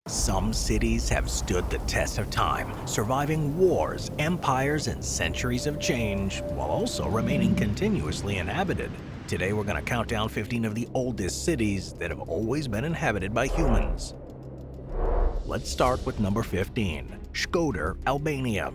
Some cities have stood the test of time, surviving wars, empires, and centuries of change, while also remaining continuously inhabited. Today we're going to count down 15 of the oldest cities that have always been inhabited by humans. Let's start with number 15, Shkodër, Albania.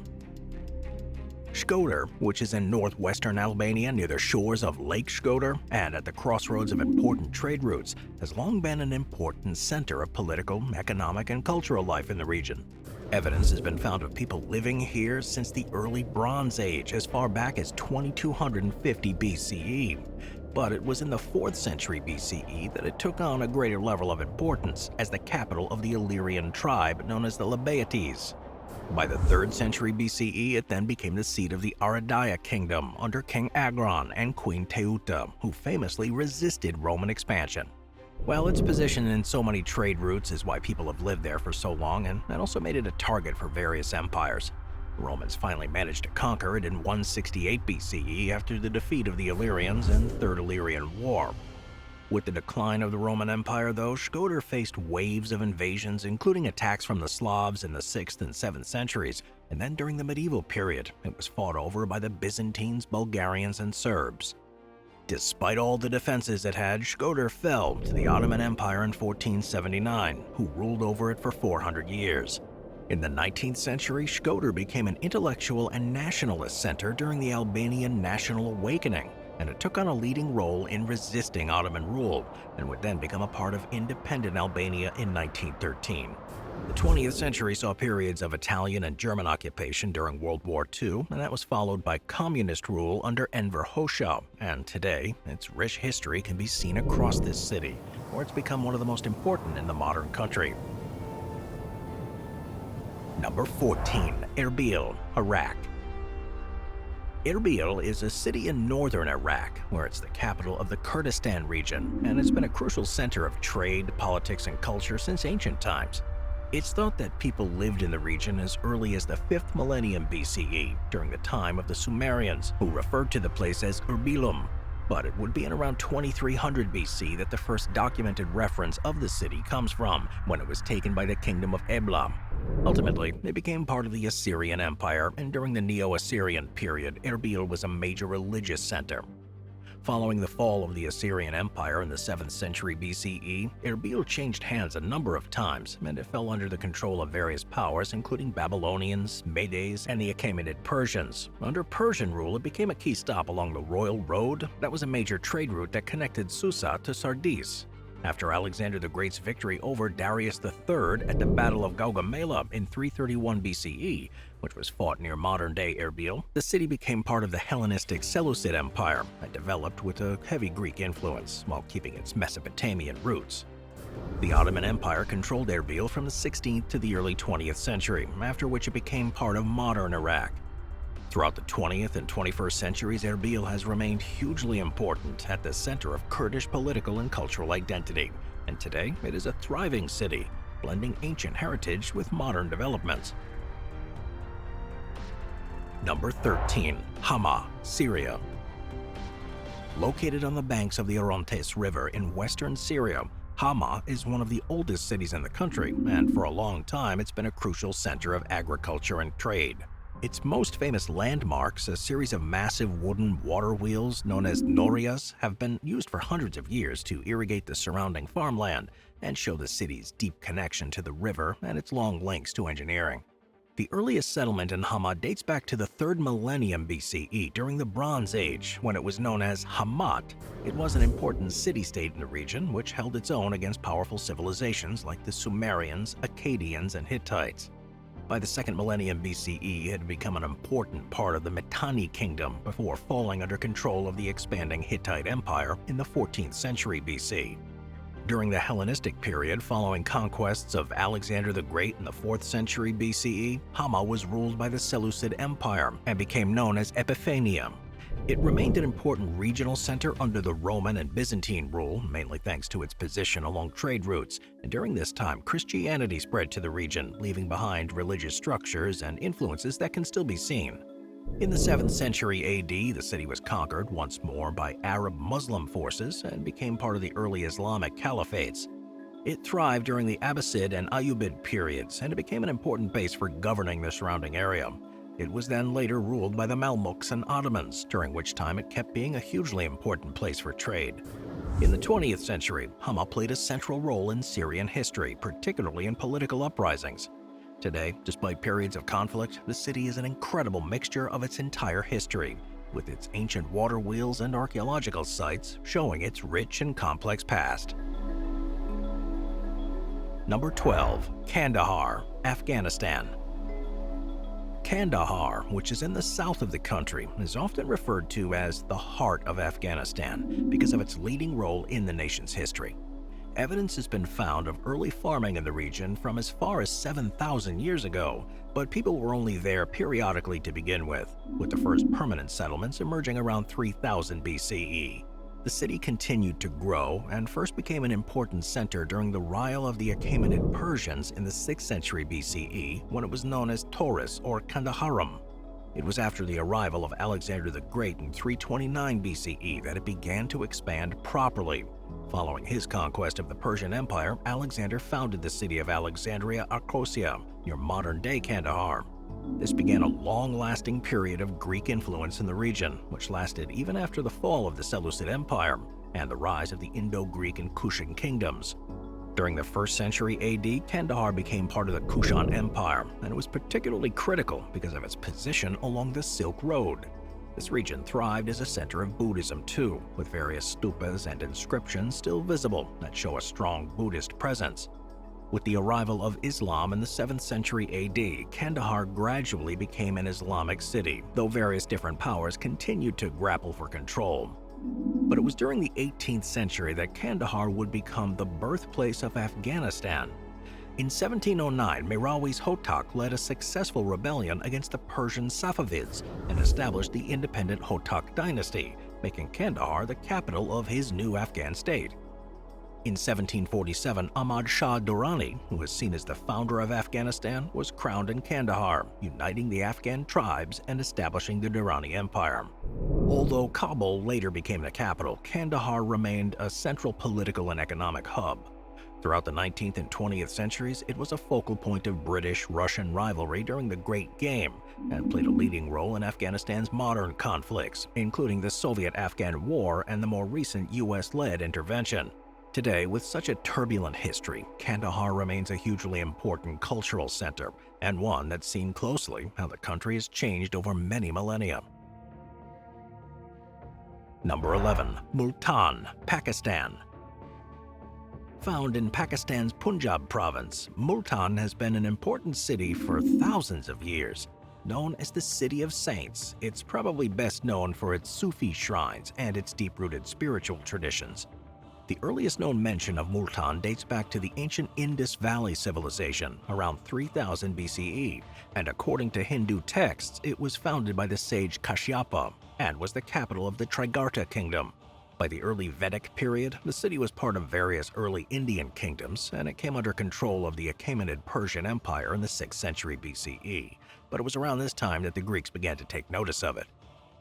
Shkodër, which is in northwestern Albania near the shores of Lake Shkodër and at the crossroads of important trade routes, has long been an important center of political, economic, and cultural life in the region. Evidence has been found of people living here since the early Bronze Age, as far back as 2250 BCE. But it was in the 4th century BCE that it took on a greater level of importance as the capital of the Illyrian tribe known as the Labaetes. By the 3rd century BCE, it then became the seat of the Aradaya kingdom under King Agron and Queen Teuta, who famously resisted Roman expansion. Well, its position in so many trade routes is why people have lived there for so long, and that also made it a target for various empires. The Romans finally managed to conquer it in 168 BCE after the defeat of the Illyrians in the Third Illyrian War. With the decline of the Roman Empire, though, Shkodër faced waves of invasions, including attacks from the Slavs in the 6th and 7th centuries, and then during the medieval period, it was fought over by the Byzantines, Bulgarians, and Serbs. Despite all the defenses it had, Shkodër fell to the Ottoman Empire in 1479, who ruled over it for 400 years. In the 19th century, Shkodër became an intellectual and nationalist center during the Albanian National Awakening, and it took on a leading role in resisting Ottoman rule, and would then become a part of independent Albania in 1913. The 20th century saw periods of Italian and German occupation during World War II, and that was followed by communist rule under Enver Hoxha, and today, its rich history can be seen across this city, where it's become one of the most important in the modern country. Number 14, Erbil, Iraq. Erbil is a city in northern Iraq, where it's the capital of the Kurdistan region, and it's been a crucial center of trade, politics, and culture since ancient times. It's thought that people lived in the region as early as the 5th millennium BCE, during the time of the Sumerians, who referred to the place as Erbilum. But it would be in around 2300 BC that the first documented reference of the city comes from, when it was taken by the kingdom of Ebla. Ultimately, it became part of the Assyrian Empire, and during the Neo-Assyrian period, Erbil was a major religious center. Following the fall of the Assyrian Empire in the 7th century BCE, Erbil changed hands a number of times, and it fell under the control of various powers including Babylonians, Medes, and the Achaemenid Persians. Under Persian rule, it became a key stop along the Royal Road that was a major trade route that connected Susa to Sardis. After Alexander the Great's victory over Darius III at the Battle of Gaugamela in 331 BCE, which was fought near modern-day Erbil, the city became part of the Hellenistic Seleucid Empire and developed with a heavy Greek influence while keeping its Mesopotamian roots. The Ottoman Empire controlled Erbil from the 16th to the early 20th century, after which it became part of modern Iraq. Throughout the 20th and 21st centuries, Erbil has remained hugely important at the center of Kurdish political and cultural identity, and today it is a thriving city, blending ancient heritage with modern developments. Number 13, Hama, Syria. Located on the banks of the Orontes River in western Syria, Hama is one of the oldest cities in the country, and for a long time it's been a crucial center of agriculture and trade. Its most famous landmarks, a series of massive wooden water wheels known as norias, have been used for hundreds of years to irrigate the surrounding farmland and show the city's deep connection to the river and its long links to engineering. The earliest settlement in Hama dates back to the 3rd millennium BCE during the Bronze Age, when it was known as Hamat. It was an important city-state in the region, which held its own against powerful civilizations like the Sumerians, Akkadians, and Hittites. By the 2nd millennium BCE, it had become an important part of the Mitanni kingdom before falling under control of the expanding Hittite Empire in the 14th century BC. During the Hellenistic period following conquests of Alexander the Great in the 4th century BCE, Hama was ruled by the Seleucid Empire and became known as Epiphania. It remained an important regional center under the Roman and Byzantine rule, mainly thanks to its position along trade routes, and during this time Christianity spread to the region, leaving behind religious structures and influences that can still be seen. In the 7th century AD, the city was conquered once more by Arab Muslim forces and became part of the early Islamic caliphates. It thrived during the Abbasid and Ayyubid periods, and it became an important base for governing the surrounding area. It was then later ruled by the Mamluks and Ottomans, during which time it kept being a hugely important place for trade. In the 20th century, Hama played a central role in Syrian history, particularly in political uprisings. Today, despite periods of conflict, the city is an incredible mixture of its entire history, with its ancient water wheels and archaeological sites showing its rich and complex past. Number 12. Kandahar, Afghanistan. Kandahar, which is in the south of the country, is often referred to as the heart of Afghanistan because of its leading role in the nation's history. Evidence has been found of early farming in the region from as far as 7,000 years ago, but people were only there periodically to begin with the first permanent settlements emerging around 3000 BCE. The city continued to grow and first became an important center during the rule of the Achaemenid Persians in the 6th century BCE, when it was known as Taurus or Kandaharum. It was after the arrival of Alexander the Great in 329 BCE that it began to expand properly. Following his conquest of the Persian Empire, Alexander founded the city of Alexandria Arcosia, near modern-day Kandahar. This began a long-lasting period of Greek influence in the region, which lasted even after the fall of the Seleucid Empire and the rise of the Indo-Greek and Kushan kingdoms. During the 1st century AD, Kandahar became part of the Kushan Empire, and it was particularly critical because of its position along the Silk Road. This region thrived as a center of Buddhism too, with various stupas and inscriptions still visible that show a strong Buddhist presence. With the arrival of Islam in the 7th century AD, Kandahar gradually became an Islamic city, though various different powers continued to grapple for control. But it was during the 18th century that Kandahar would become the birthplace of Afghanistan. In 1709, Merawi's Hotak led a successful rebellion against the Persian Safavids and established the independent Hotak dynasty, making Kandahar the capital of his new Afghan state. In 1747, Ahmad Shah Durrani, who is seen as the founder of Afghanistan, was crowned in Kandahar, uniting the Afghan tribes and establishing the Durrani Empire. Although Kabul later became the capital, Kandahar remained a central political and economic hub. Throughout the 19th and 20th centuries, it was a focal point of British-Russian rivalry during the Great Game and played a leading role in Afghanistan's modern conflicts, including the Soviet-Afghan War and the more recent US-led intervention. Today, with such a turbulent history, Kandahar remains a hugely important cultural center and one that's seen closely how the country has changed over many millennia. Number 11. Multan, Pakistan. Found in Pakistan's Punjab province, Multan has been an important city for thousands of years. Known as the City of Saints, it's probably best known for its Sufi shrines and its deep-rooted spiritual traditions. The earliest known mention of Multan dates back to the ancient Indus Valley civilization around 3000 BCE, and according to Hindu texts, it was founded by the sage Kashyapa and was the capital of the Trigarta kingdom. By the early Vedic period, the city was part of various early Indian kingdoms, and it came under control of the Achaemenid Persian Empire in the 6th century BCE, but it was around this time that the Greeks began to take notice of it.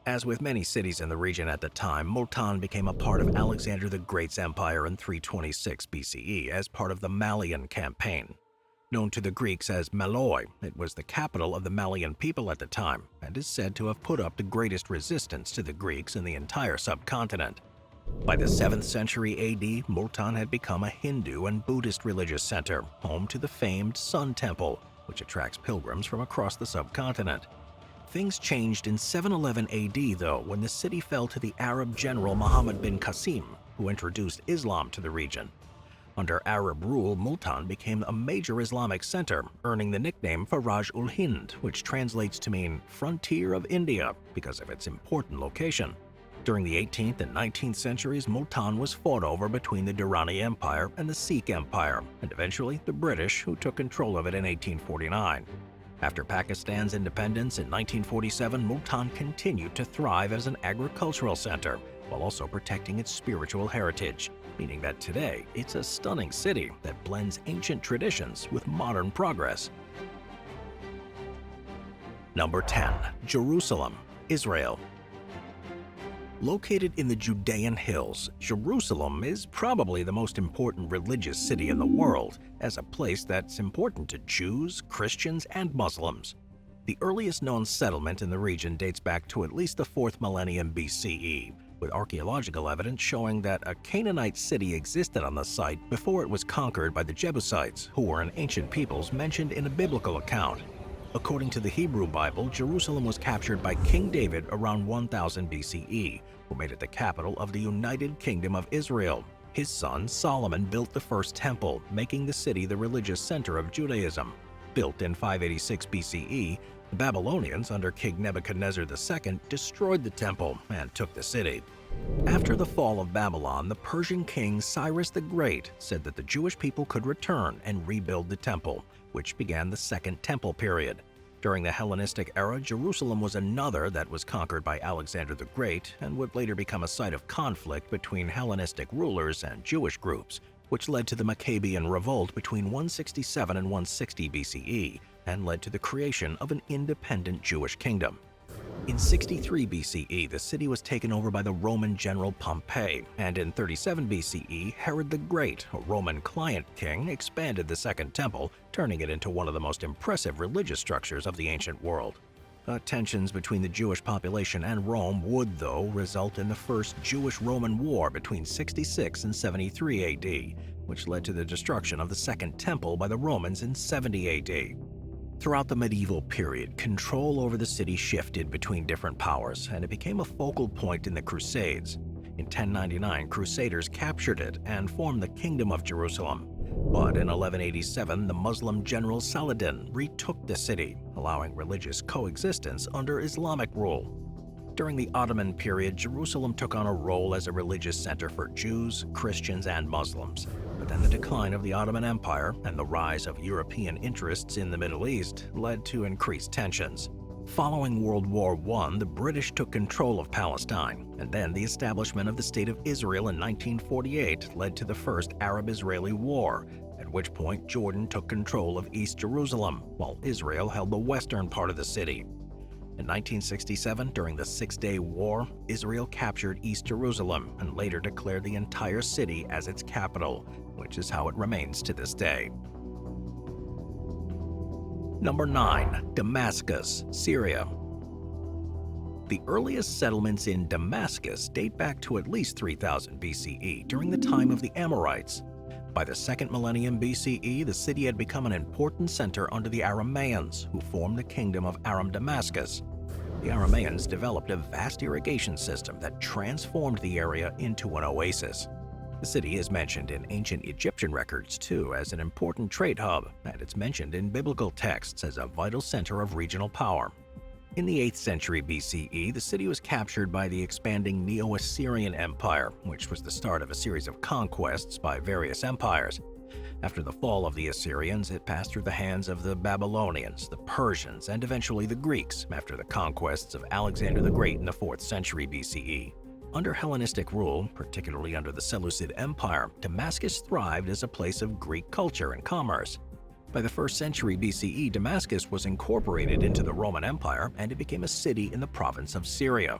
As with many cities in the region at the time, Multan became a part of Alexander the Great's empire in 326 BCE as part of the Malian campaign. Known to the Greeks as Maloi, it was the capital of the Malian people at the time and is said to have put up the greatest resistance to the Greeks in the entire subcontinent. By the 7th century AD, Multan had become a Hindu and Buddhist religious center, home to the famed Sun Temple, which attracts pilgrims from across the subcontinent. Things changed in 711 AD, though, when the city fell to the Arab general Muhammad bin Qasim, who introduced Islam to the region. Under Arab rule, Multan became a major Islamic center, earning the nickname Faraj-ul-Hind, which translates to mean frontier of India because of its important location. During the 18th and 19th centuries, Multan was fought over between the Durrani Empire and the Sikh Empire, and eventually the British, who took control of it in 1849. After Pakistan's independence in 1947, Multan continued to thrive as an agricultural center, while also protecting its spiritual heritage, meaning that today it's a stunning city that blends ancient traditions with modern progress. Number 10. Jerusalem, Israel. Located in the Judean hills, Jerusalem is probably the most important religious city in the world, as a place that's important to Jews, Christians, and Muslims. The earliest known settlement in the region dates back to at least the 4th millennium BCE, with archaeological evidence showing that a Canaanite city existed on the site before it was conquered by the Jebusites, who were an ancient peoples mentioned in a biblical account. According to the Hebrew Bible, Jerusalem was captured by King David around 1000 BCE, who made it the capital of the United Kingdom of Israel. His son Solomon built the first temple, making the city the religious center of Judaism. Built in 586 BCE, the Babylonians under King Nebuchadnezzar II destroyed the temple and took the city. After the fall of Babylon, the Persian king Cyrus the Great said that the Jewish people could return and rebuild the temple, which began the Second Temple period. During the Hellenistic era, Jerusalem was another that was conquered by Alexander the Great and would later become a site of conflict between Hellenistic rulers and Jewish groups, which led to the Maccabean Revolt between 167 and 160 BCE and led to the creation of an independent Jewish kingdom. In 63 BCE, the city was taken over by the Roman general Pompey, and in 37 BCE, Herod the Great, a Roman client king, expanded the Second Temple, turning it into one of the most impressive religious structures of the ancient world. Tensions between the Jewish population and Rome would, though, result in the First Jewish-Roman War between 66 and 73 AD, which led to the destruction of the Second Temple by the Romans in 70 AD. Throughout the medieval period, control over the city shifted between different powers, and it became a focal point in the Crusades. In 1099, Crusaders captured it and formed the Kingdom of Jerusalem. But in 1187, the Muslim general Saladin retook the city, allowing religious coexistence under Islamic rule. During the Ottoman period, Jerusalem took on a role as a religious center for Jews, Christians, and Muslims. But then the decline of the Ottoman Empire and the rise of European interests in the Middle East led to increased tensions. Following World War I, the British took control of Palestine, and then the establishment of the State of Israel in 1948 led to the First Arab-Israeli War, at which point Jordan took control of East Jerusalem, while Israel held the western part of the city. In 1967, during the Six-Day War, Israel captured East Jerusalem and later declared the entire city as its capital, which is how it remains to this day. Number 9. Damascus, Syria. The earliest settlements in Damascus date back to at least 3000 BCE during the time of the Amorites. By the 2nd millennium BCE, the city had become an important center under the Aramaeans, who formed the kingdom of Aram-Damascus. The Aramaeans developed a vast irrigation system that transformed the area into an oasis. The city is mentioned in ancient Egyptian records, too, as an important trade hub, and it's mentioned in biblical texts as a vital center of regional power. In the 8th century BCE, the city was captured by the expanding Neo-Assyrian Empire, which was the start of a series of conquests by various empires. After the fall of the Assyrians, it passed through the hands of the Babylonians, the Persians, and eventually the Greeks after the conquests of Alexander the Great in the 4th century BCE. Under Hellenistic rule, particularly under the Seleucid Empire, Damascus thrived as a place of Greek culture and commerce. By the 1st century BCE, Damascus was incorporated into the Roman Empire and it became a city in the province of Syria.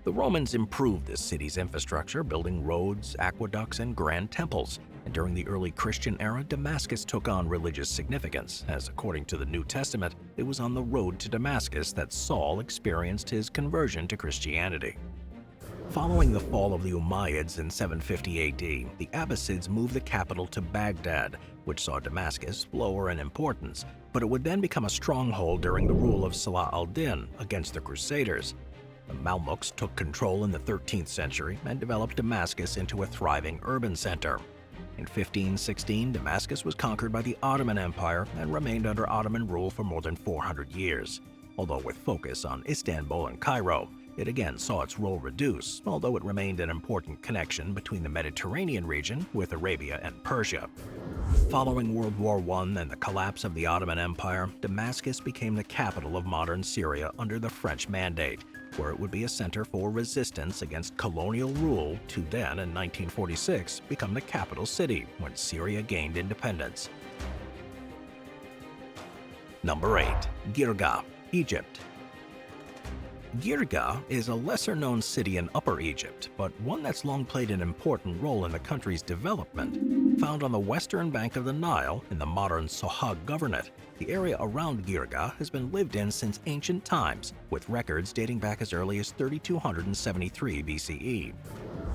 The Romans improved this city's infrastructure, building roads, aqueducts, and grand temples. And during the early Christian era, Damascus took on religious significance, as according to the New Testament, it was on the road to Damascus that Saul experienced his conversion to Christianity. Following the fall of the Umayyads in 750 AD, the Abbasids moved the capital to Baghdad, which saw Damascus lower in importance, but it would then become a stronghold during the rule of Salah al-Din against the Crusaders. The Mamluks took control in the 13th century and developed Damascus into a thriving urban center. In 1516, Damascus was conquered by the Ottoman Empire and remained under Ottoman rule for more than 400 years, although with focus on Istanbul and Cairo. It again saw its role reduce, although it remained an important connection between the Mediterranean region with Arabia and Persia. Following World War I and the collapse of the Ottoman Empire, Damascus became the capital of modern Syria under the French Mandate, where it would be a center for resistance against colonial rule to then, in 1946, become the capital city when Syria gained independence. Number 8. Girgah, Egypt. Girga is a lesser-known city in Upper Egypt, but one that's long played an important role in the country's development. Found on the western bank of the Nile in the modern Sohag Governorate, the area around Girga has been lived in since ancient times, with records dating back as early as 3273 BCE.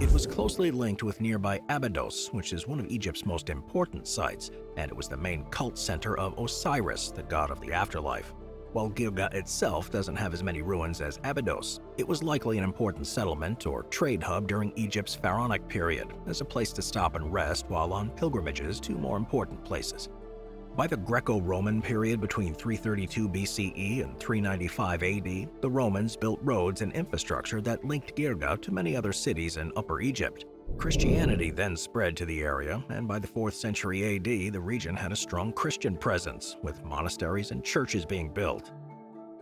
It was closely linked with nearby Abydos, which is one of Egypt's most important sites, and it was the main cult center of Osiris, the god of the afterlife. While Girga itself doesn't have as many ruins as Abydos, it was likely an important settlement or trade hub during Egypt's pharaonic period, as a place to stop and rest while on pilgrimages to more important places. By the Greco-Roman period between 332 BCE and 395 AD, the Romans built roads and infrastructure that linked Girga to many other cities in Upper Egypt. Christianity then spread to the area, and by the 4th century AD, the region had a strong Christian presence, with monasteries and churches being built.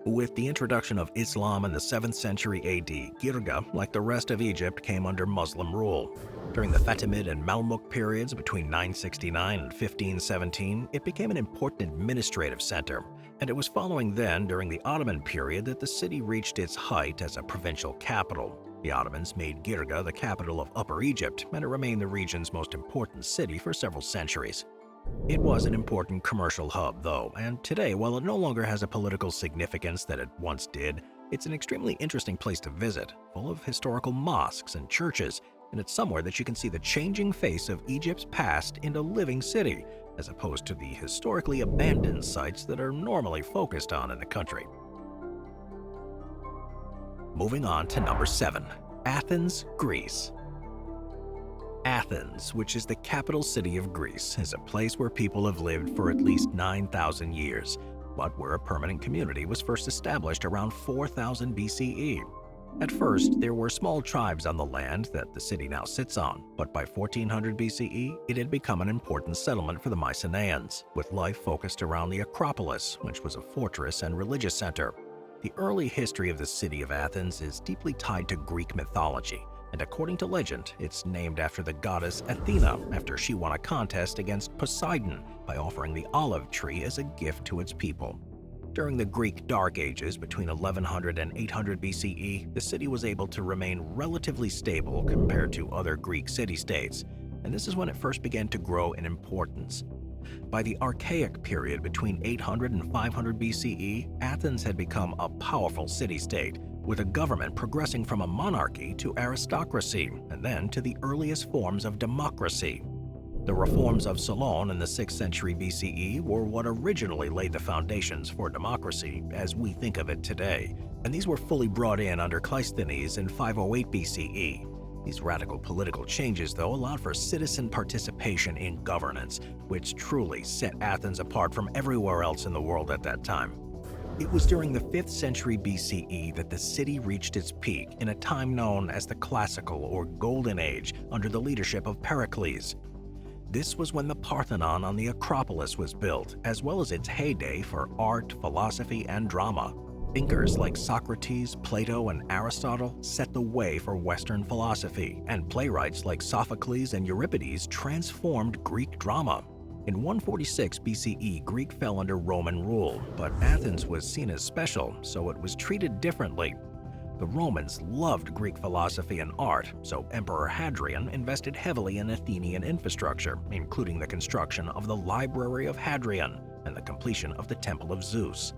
With the introduction of Islam in the 7th century AD, Girga, like the rest of Egypt, came under Muslim rule. During the Fatimid and Mamluk periods between 969 and 1517, it became an important administrative center, and it was following then, during the Ottoman period, that the city reached its height as a provincial capital. The Ottomans made Girga the capital of Upper Egypt, and it remained the region's most important city for several centuries. It was an important commercial hub, though, and today, while it no longer has a political significance that it once did, it's an extremely interesting place to visit, full of historical mosques and churches, and it's somewhere that you can see the changing face of Egypt's past in a living city, as opposed to the historically abandoned sites that are normally focused on in the country. Moving on to number 7, Athens, Greece. Athens, which is the capital city of Greece, is a place where people have lived for at least 9,000 years, but where a permanent community was first established around 4000 BCE. At first, there were small tribes on the land that the city now sits on, but by 1400 BCE, it had become an important settlement for the Mycenaeans, with life focused around the Acropolis, which was a fortress and religious center. The early history of the city of Athens is deeply tied to Greek mythology, and according to legend, it's named after the goddess Athena after she won a contest against Poseidon by offering the olive tree as a gift to its people. During the Greek Dark Ages between 1100 and 800 BCE, the city was able to remain relatively stable compared to other Greek city-states, and this is when it first began to grow in importance. By the Archaic period between 800 and 500 BCE, Athens had become a powerful city-state, with a government progressing from a monarchy to aristocracy and then to the earliest forms of democracy. The reforms of Solon in the 6th century BCE were what originally laid the foundations for democracy as we think of it today, and these were fully brought in under Cleisthenes in 508 BCE. These radical political changes, though, allowed for citizen participation in governance, which truly set Athens apart from everywhere else in the world at that time. It was during the 5th century BCE that the city reached its peak in a time known as the Classical or Golden Age under the leadership of Pericles. This was when the Parthenon on the Acropolis was built, as well as its heyday for art, philosophy, and drama. Thinkers like Socrates, Plato, and Aristotle set the way for Western philosophy, and playwrights like Sophocles and Euripides transformed Greek drama. In 146 BCE, Greek fell under Roman rule, but Athens was seen as special, so it was treated differently. The Romans loved Greek philosophy and art, so Emperor Hadrian invested heavily in Athenian infrastructure, including the construction of the Library of Hadrian and the completion of the Temple of Zeus.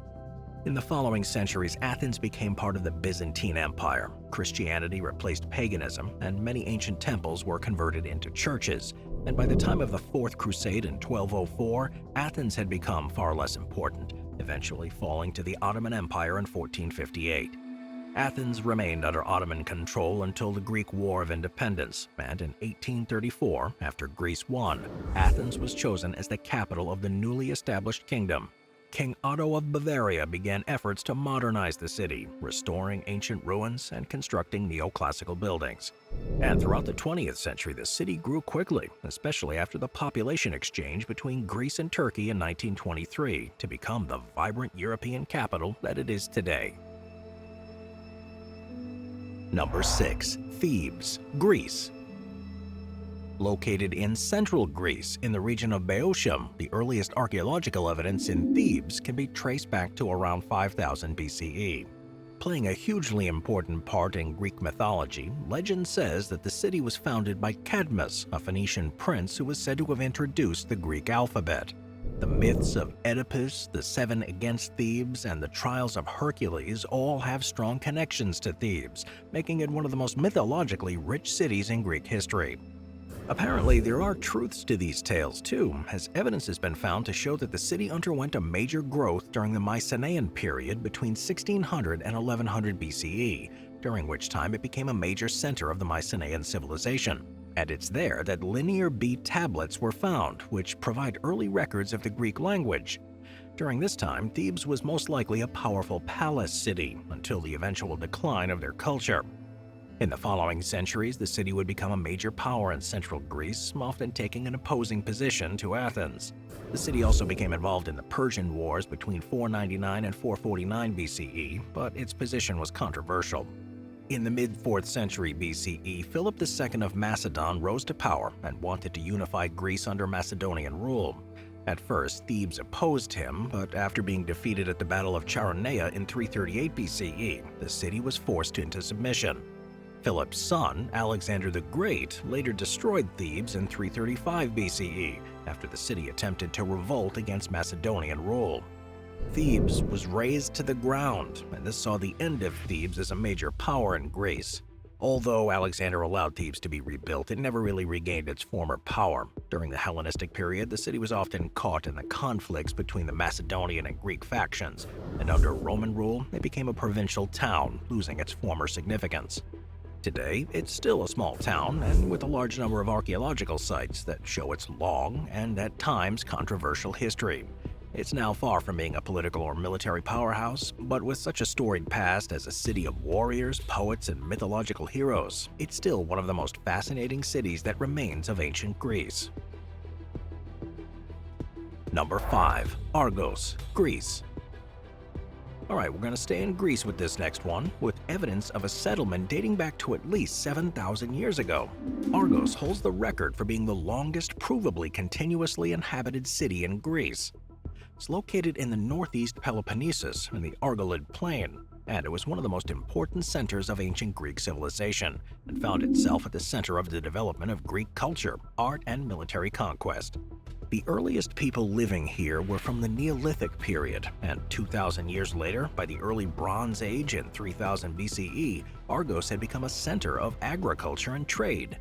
In the following centuries, Athens became part of the Byzantine Empire. Christianity replaced paganism, and many ancient temples were converted into churches. And by the time of the Fourth Crusade in 1204, Athens had become far less important, eventually falling to the Ottoman Empire in 1458. Athens remained under Ottoman control until the Greek War of Independence, and in 1834, after Greece won, Athens was chosen as the capital of the newly established kingdom. King Otto of Bavaria began efforts to modernize the city, restoring ancient ruins and constructing neoclassical buildings. And throughout the 20th century, the city grew quickly, especially after the population exchange between Greece and Turkey in 1923 to become the vibrant European capital that it is today. Number 6. Thebes, Greece. Located in central Greece in the region of Boeotium, the earliest archaeological evidence in Thebes can be traced back to around 5000 BCE. Playing a hugely important part in Greek mythology, legend says that the city was founded by Cadmus, a Phoenician prince who was said to have introduced the Greek alphabet. The myths of Oedipus, the Seven Against Thebes, and the Trials of Hercules all have strong connections to Thebes, making it one of the most mythologically rich cities in Greek history. Apparently, there are truths to these tales too, as evidence has been found to show that the city underwent a major growth during the Mycenaean period between 1600 and 1100 BCE, during which time it became a major center of the Mycenaean civilization. And it's there that Linear B tablets were found, which provide early records of the Greek language. During this time, Thebes was most likely a powerful palace city, until the eventual decline of their culture. In the following centuries, the city would become a major power in central Greece, often taking an opposing position to Athens. The city also became involved in the Persian Wars between 499 and 449 BCE, but its position was controversial. In the mid-4th century BCE, Philip II of Macedon rose to power and wanted to unify Greece under Macedonian rule. At first, Thebes opposed him, but after being defeated at the Battle of Charoneia in 338 BCE, the city was forced into submission. Philip's son, Alexander the Great, later destroyed Thebes in 335 BCE after the city attempted to revolt against Macedonian rule. Thebes was razed to the ground, and this saw the end of Thebes as a major power in Greece. Although Alexander allowed Thebes to be rebuilt, it never really regained its former power. During the Hellenistic period, the city was often caught in the conflicts between the Macedonian and Greek factions, and under Roman rule, it became a provincial town, losing its former significance. Today, it's still a small town, and with a large number of archaeological sites that show its long and, at times, controversial history. It's now far from being a political or military powerhouse, but with such a storied past as a city of warriors, poets, and mythological heroes, it's still one of the most fascinating cities that remains of ancient Greece. Number 5. Argos, Greece. Alright, we're going to stay in Greece with this next one, with evidence of a settlement dating back to at least 7,000 years ago. Argos holds the record for being the longest provably continuously inhabited city in Greece. It's located in the northeast Peloponnesus in the Argolid Plain, and it was one of the most important centers of ancient Greek civilization, and found itself at the center of the development of Greek culture, art, and military conquest. The earliest people living here were from the Neolithic period, and 2,000 years later, by the early Bronze Age in 3000 BCE, Argos had become a center of agriculture and trade.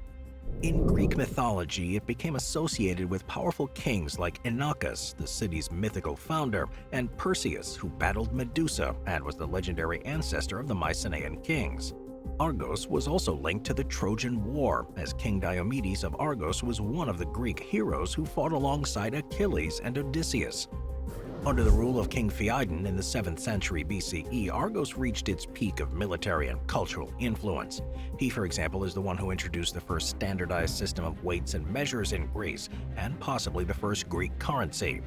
In Greek mythology, it became associated with powerful kings like Inachus, the city's mythical founder, and Perseus, who battled Medusa and was the legendary ancestor of the Mycenaean kings. Argos was also linked to the Trojan War, as King Diomedes of Argos was one of the Greek heroes who fought alongside Achilles and Odysseus. Under the rule of King Pheidon in the 7th century BCE, Argos reached its peak of military and cultural influence. He, for example, is the one who introduced the first standardized system of weights and measures in Greece, and possibly the first Greek currency.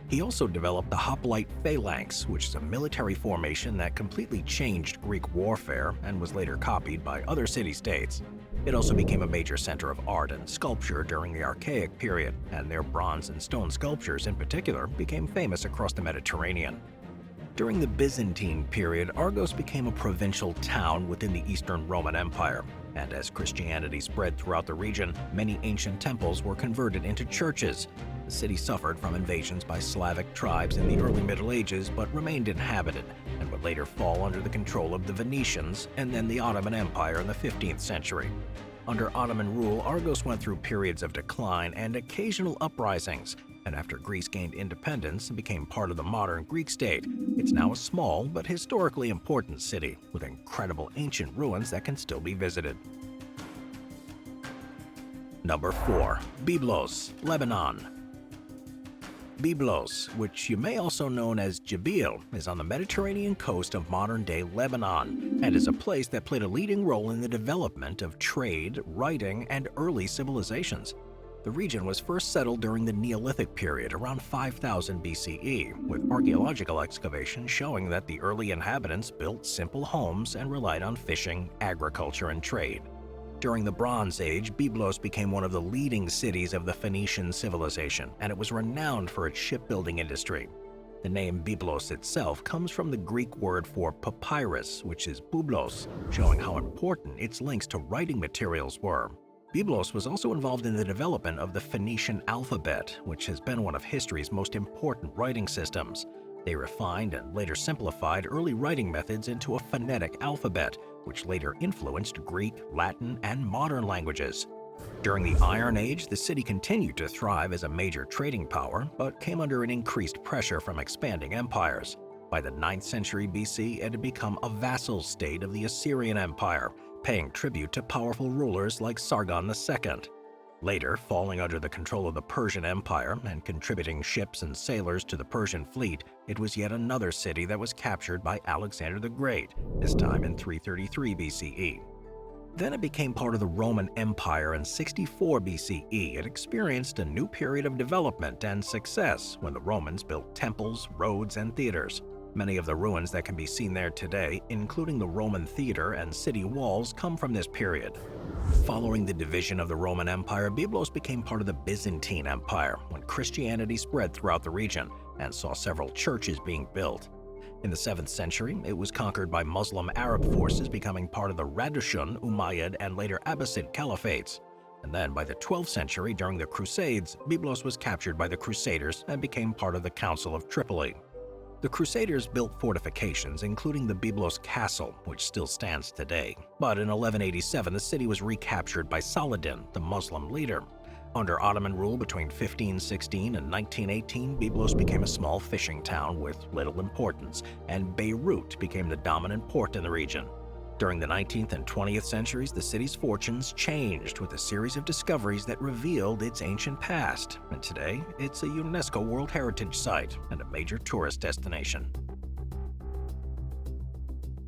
He also developed the hoplite phalanx, which is a military formation that completely changed Greek warfare and was later copied by other city-states. It also became a major center of art and sculpture during the Archaic period, and their bronze and stone sculptures in particular became famous across the Mediterranean. During the Byzantine period, Argos became a provincial town within the Eastern Roman Empire, and as Christianity spread throughout the region, many ancient temples were converted into churches. The city suffered from invasions by Slavic tribes in the early Middle Ages but remained inhabited, and would later fall under the control of the Venetians and then the Ottoman Empire in the 15th century. Under Ottoman rule, Argos went through periods of decline and occasional uprisings, and after Greece gained independence and became part of the modern Greek state, it's now a small but historically important city with incredible ancient ruins that can still be visited. Number 4. Byblos, Lebanon. Byblos, which you may also know as Jabil, is on the Mediterranean coast of modern-day Lebanon, and is a place that played a leading role in the development of trade, writing, and early civilizations. The region was first settled during the Neolithic period around 5000 BCE, with archaeological excavations showing that the early inhabitants built simple homes and relied on fishing, agriculture, and trade. During the Bronze Age, Byblos became one of the leading cities of the Phoenician civilization, and it was renowned for its shipbuilding industry. The name Byblos itself comes from the Greek word for papyrus, which is bublos, showing how important its links to writing materials were. Byblos was also involved in the development of the Phoenician alphabet, which has been one of history's most important writing systems. They refined and later simplified early writing methods into a phonetic alphabet, which later influenced Greek, Latin, and modern languages. During the Iron Age, the city continued to thrive as a major trading power, but came under an increased pressure from expanding empires. By the 9th century BC, it had become a vassal state of the Assyrian Empire, paying tribute to powerful rulers like Sargon II. Later, falling under the control of the Persian Empire and contributing ships and sailors to the Persian fleet, it was yet another city that was captured by Alexander the Great, this time in 333 BCE. Then it became part of the Roman Empire in 64 BCE. It experienced a new period of development and success when the Romans built temples, roads, and theaters. Many of the ruins that can be seen there today, including the Roman theater and city walls, come from this period. Following the division of the Roman Empire, Byblos became part of the Byzantine Empire when Christianity spread throughout the region and saw several churches being built. In the 7th century, it was conquered by Muslim Arab forces, becoming part of the Radushan, Umayyad, and later Abbasid caliphates. And then by the 12th century, during the Crusades, Byblos was captured by the Crusaders and became part of the Council of Tripoli. The Crusaders built fortifications, including the Byblos Castle, which still stands today. But in 1187, the city was recaptured by Saladin, the Muslim leader. Under Ottoman rule between 1516 and 1918, Byblos became a small fishing town with little importance, and Beirut became the dominant port in the region. During the 19th and 20th centuries, the city's fortunes changed with a series of discoveries that revealed its ancient past, and today it's a UNESCO World Heritage Site and a major tourist destination.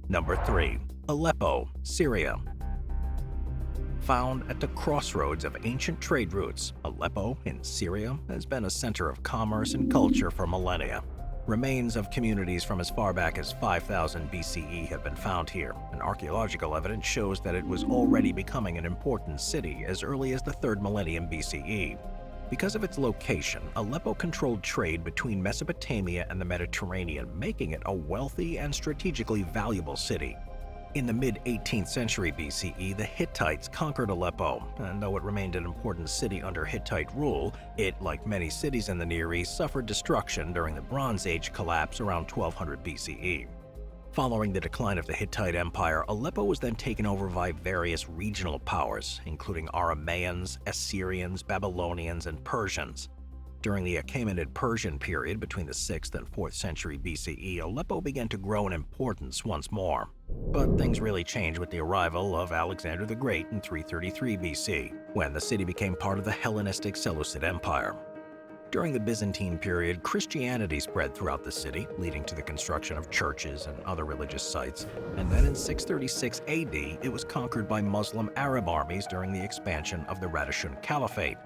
Number 3. Aleppo, Syria. Found at the crossroads of ancient trade routes, Aleppo in Syria has been a center of commerce and culture for millennia. Remains of communities from as far back as 5000 BCE have been found here, and archaeological evidence shows that it was already becoming an important city as early as the 3rd millennium BCE. Because of its location, Aleppo controlled trade between Mesopotamia and the Mediterranean, making it a wealthy and strategically valuable city. In the mid-18th century BCE, the Hittites conquered Aleppo, and though it remained an important city under Hittite rule, it, like many cities in the Near East, suffered destruction during the Bronze Age collapse around 1200 BCE. Following the decline of the Hittite Empire, Aleppo was then taken over by various regional powers, including Aramaeans, Assyrians, Babylonians, and Persians. During the Achaemenid Persian period between the 6th and 4th century BCE, Aleppo began to grow in importance once more. But things really changed with the arrival of Alexander the Great in 333 BC, when the city became part of the Hellenistic Seleucid Empire. During the Byzantine period, Christianity spread throughout the city, leading to the construction of churches and other religious sites, and then in 636 AD, it was conquered by Muslim Arab armies during the expansion of the Radushan Caliphate.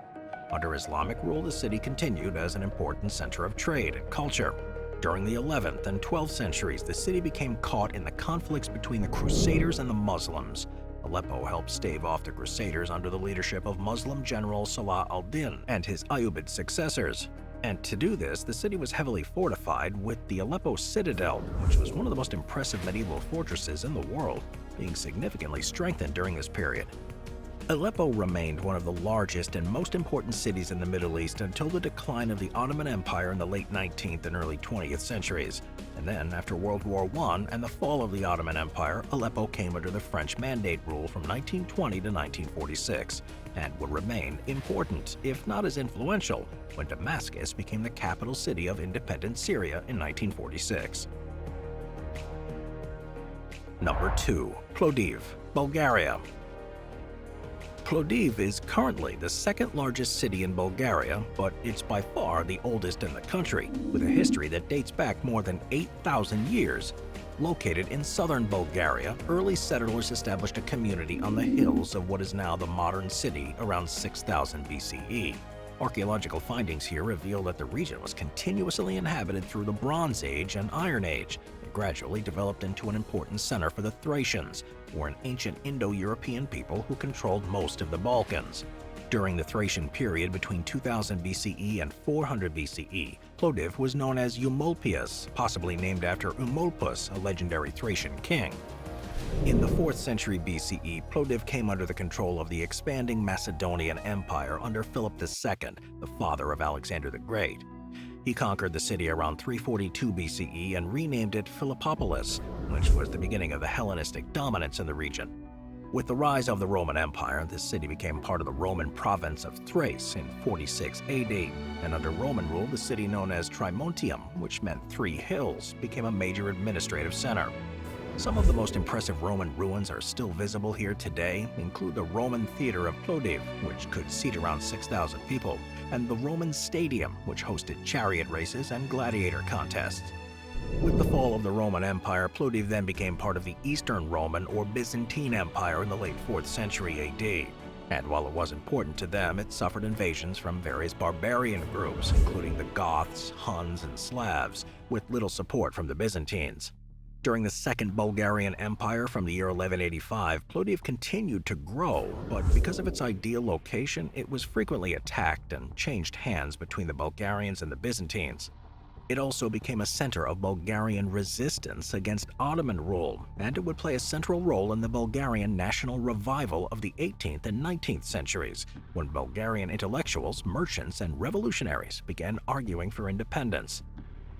Under Islamic rule, the city continued as an important center of trade and culture. During the 11th and 12th centuries, the city became caught in the conflicts between the Crusaders and the Muslims. Aleppo helped stave off the Crusaders under the leadership of Muslim general Salah al-Din and his Ayyubid successors. And to do this, the city was heavily fortified with the Aleppo Citadel, which was one of the most impressive medieval fortresses in the world, being significantly strengthened during this period. Aleppo remained one of the largest and most important cities in the Middle East until the decline of the Ottoman Empire in the late 19th and early 20th centuries. And then, after World War I and the fall of the Ottoman Empire, Aleppo came under the French Mandate rule from 1920 to 1946, and would remain important, if not as influential, when Damascus became the capital city of independent Syria in 1946. Number 2. Plovdiv, Bulgaria. Plovdiv is currently the second largest city in Bulgaria, but it's by far the oldest in the country, with a history that dates back more than 8,000 years. Located in southern Bulgaria, early settlers established a community on the hills of what is now the modern city around 6000 BCE. Archaeological findings here reveal that the region was continuously inhabited through the Bronze Age and Iron Age. It gradually developed into an important center for the Thracians, who were an ancient Indo-European people who controlled most of the Balkans. During the Thracian period between 2000 BCE and 400 BCE, Plovdiv was known as Eumolpius, possibly named after Eumolpus, a legendary Thracian king. In the 4th century BCE, Plovdiv came under the control of the expanding Macedonian Empire under Philip II, the father of Alexander the Great. He conquered the city around 342 BCE and renamed it Philippopolis, which was the beginning of the Hellenistic dominance in the region. With the rise of the Roman Empire, this city became part of the Roman province of Thrace in 46 AD, and under Roman rule, the city known as Trimontium, which meant 3 hills, became a major administrative center. Some of the most impressive Roman ruins are still visible here today, include the Roman Theater of Plovdiv, which could seat around 6,000 people, and the Roman Stadium, which hosted chariot races and gladiator contests. With the fall of the Roman Empire, Plovdiv then became part of the Eastern Roman or Byzantine Empire in the late 4th century AD. And while it was important to them, it suffered invasions from various barbarian groups, including the Goths, Huns, and Slavs, with little support from the Byzantines. During the Second Bulgarian Empire from the year 1185, Plovdiv continued to grow, but because of its ideal location, it was frequently attacked and changed hands between the Bulgarians and the Byzantines. It also became a center of Bulgarian resistance against Ottoman rule, and it would play a central role in the Bulgarian national revival of the 18th and 19th centuries, when Bulgarian intellectuals, merchants, and revolutionaries began arguing for independence.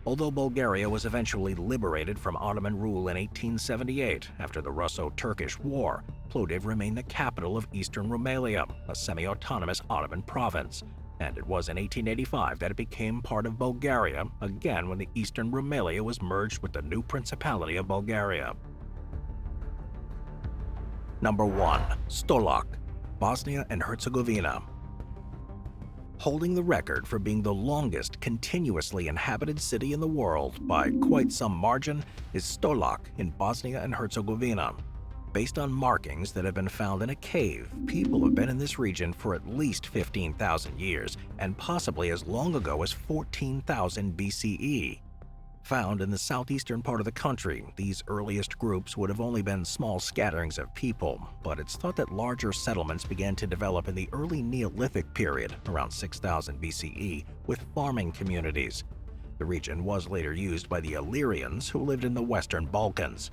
Although Bulgaria was eventually liberated from Ottoman rule in 1878 after the Russo-Turkish War, Plovdiv remained the capital of Eastern Rumelia, a semi-autonomous Ottoman province. And it was in 1885 that it became part of Bulgaria, again when the Eastern Rumelia was merged with the new Principality of Bulgaria. Number 1. Stolac, Bosnia and Herzegovina. Holding the record for being the longest continuously inhabited city in the world by quite some margin is Stolac in Bosnia and Herzegovina. Based on markings that have been found in a cave, people have been in this region for at least 15,000 years, and possibly as long ago as 14,000 BCE. Found in the southeastern part of the country, these earliest groups would have only been small scatterings of people, but it's thought that larger settlements began to develop in the early Neolithic period, around 6000 BCE, with farming communities. The region was later used by the Illyrians, who lived in the Western Balkans.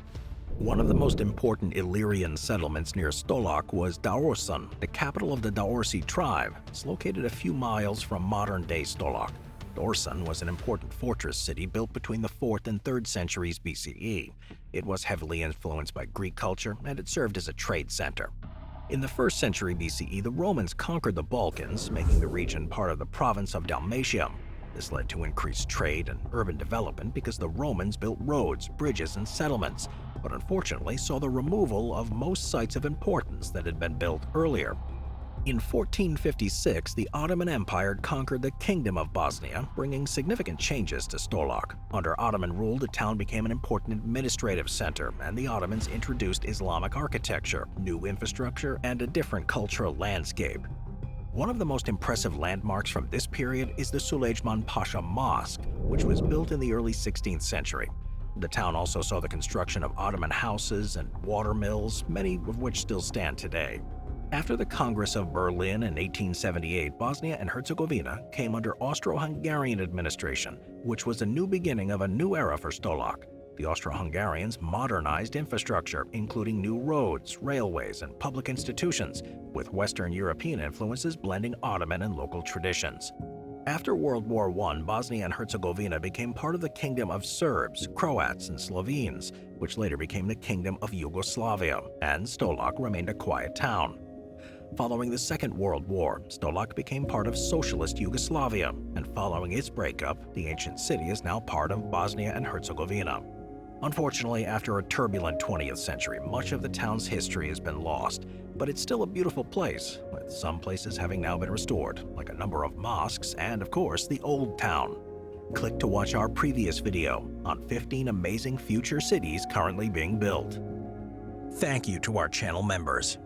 One of the most important Illyrian settlements near Stolac was Daorsan, the capital of the Daorsi tribe. It's located a few miles from modern-day Stolac. Daorsan was an important fortress city built between the 4th and 3rd centuries BCE. It was heavily influenced by Greek culture, and it served as a trade center. In the 1st century BCE, the Romans conquered the Balkans, making the region part of the province of Dalmatia. This led to increased trade and urban development because the Romans built roads, bridges, and settlements, but unfortunately saw the removal of most sites of importance that had been built earlier. In 1456, the Ottoman Empire conquered the Kingdom of Bosnia, bringing significant changes to Stolac. Under Ottoman rule, the town became an important administrative center, and the Ottomans introduced Islamic architecture, new infrastructure, and a different cultural landscape. One of the most impressive landmarks from this period is the Süleyman Pasha Mosque, which was built in the early 16th century. The town also saw the construction of Ottoman houses and water mills, many of which still stand today. After the Congress of Berlin in 1878, Bosnia and Herzegovina came under Austro-Hungarian administration, which was a new beginning of a new era for Stolac. The Austro-Hungarians modernized infrastructure, including new roads, railways, and public institutions, with Western European influences blending Ottoman and local traditions. After World War I, Bosnia and Herzegovina became part of the Kingdom of Serbs, Croats, and Slovenes, which later became the Kingdom of Yugoslavia, and Stolac remained a quiet town. Following the Second World War, Stolac became part of socialist Yugoslavia, and following its breakup, the ancient city is now part of Bosnia and Herzegovina. Unfortunately, after a turbulent 20th century, much of the town's history has been lost, but it's still a beautiful place, with some places having now been restored, like a number of mosques and, of course, the Old Town. Click to watch our previous video on 15 amazing future cities currently being built. Thank you to our channel members.